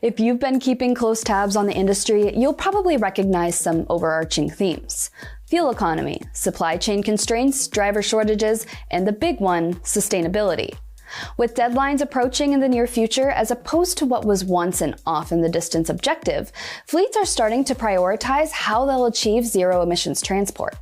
If you've been keeping close tabs on the industry, you'll probably recognize some overarching themes. Fuel economy, supply chain constraints, driver shortages, and the big one, sustainability. With deadlines approaching in the near future, as opposed to what was once an off-in-the-distance objective, fleets are starting to prioritize how they'll achieve zero emissions transport.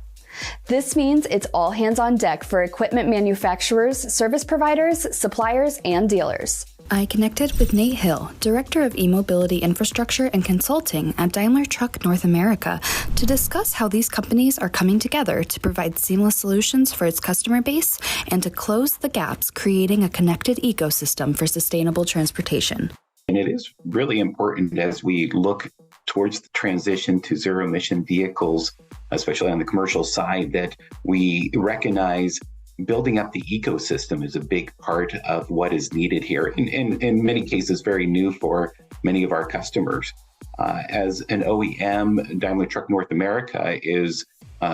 This means it's all hands on deck for equipment manufacturers, service providers, suppliers, and dealers. I connected with Nate Hill, Director of eMobility Infrastructure and Consulting at Daimler Truck North America, to discuss how these companies are coming together to provide seamless solutions for its customer base and to close the gaps, creating a connected ecosystem for sustainable transportation. And it is really important as we look towards the transition to zero-emission vehicles, especially on the commercial side, that we recognize building up the ecosystem is a big part of what is needed here. In many cases, very new for many of our customers. As an OEM, Daimler Truck North America is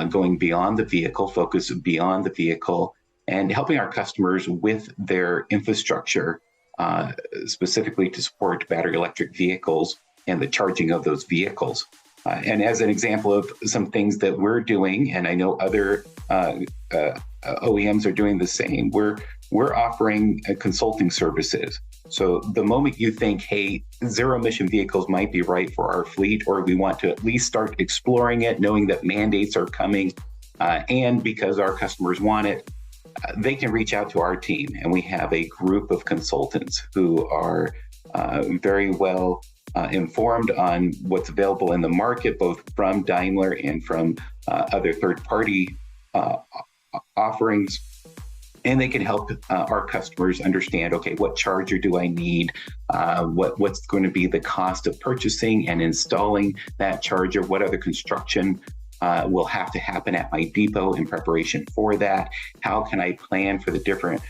going beyond the vehicle, focus beyond the vehicle, and helping our customers with their infrastructure, specifically to support battery electric vehicles and the charging of those vehicles. And as an example of some things that we're doing, and I know other OEMs are doing the same, we're offering consulting services. So the moment you think, hey, zero emission vehicles might be right for our fleet, or we want to at least start exploring it, knowing that mandates are coming, and because our customers want it, they can reach out to our team. And we have a group of consultants who are very well informed on what's available in the market, both from Daimler and from other third-party offerings. And they can help our customers understand, okay, what charger do I need? What's going to be the cost of purchasing and installing that charger? What other construction will have to happen at my depot in preparation for that? How can I plan for the different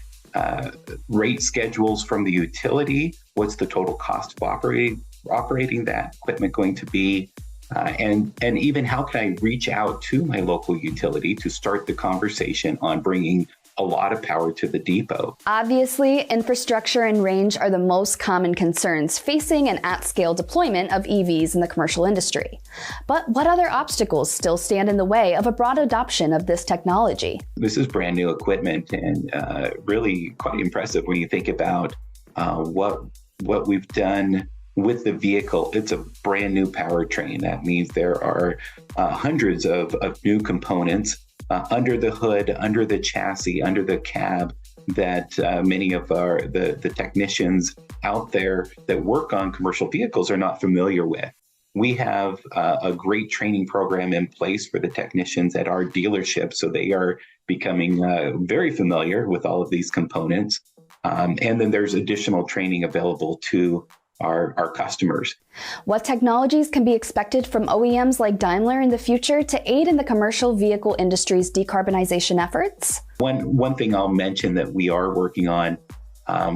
rate schedules from the utility? What's the total cost of operating that equipment going to be? And even how can I reach out to my local utility to start the conversation on bringing a lot of power to the depot? Obviously, infrastructure and range are the most common concerns facing an at-scale deployment of EVs in the commercial industry. But what other obstacles still stand in the way of a broad adoption of this technology? This is brand new equipment and really quite impressive when you think about what we've done with the vehicle. It's a brand new powertrain. That means there are hundreds of new components under the hood, under the chassis, under the cab that many of the technicians out there that work on commercial vehicles are not familiar with. We have a great training program in place for the technicians at our dealership, so they are becoming very familiar with all of these components. And then there's additional training available to our customers. What technologies can be expected from OEMs like Daimler in the future to aid in the commercial vehicle industry's decarbonization efforts? One thing I'll mention that we are working on,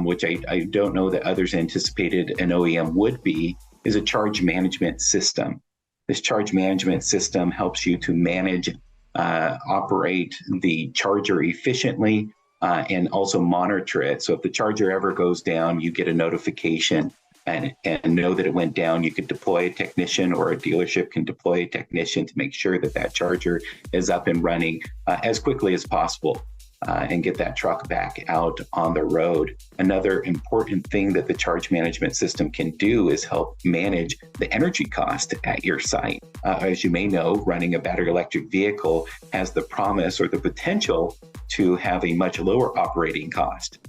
which I don't know that others anticipated an OEM would be, is a charge management system. This charge management system helps you to manage, operate the charger efficiently, and also monitor it. So if the charger ever goes down, you get a notification and know that it went down. You could deploy a technician, or a dealership can deploy a technician to make sure that that charger is up and running as quickly as possible and get that truck back out on the road. Another important thing that the charge management system can do is help manage the energy cost at your site. As you may know, running a battery electric vehicle has the promise or the potential to have a much lower operating cost.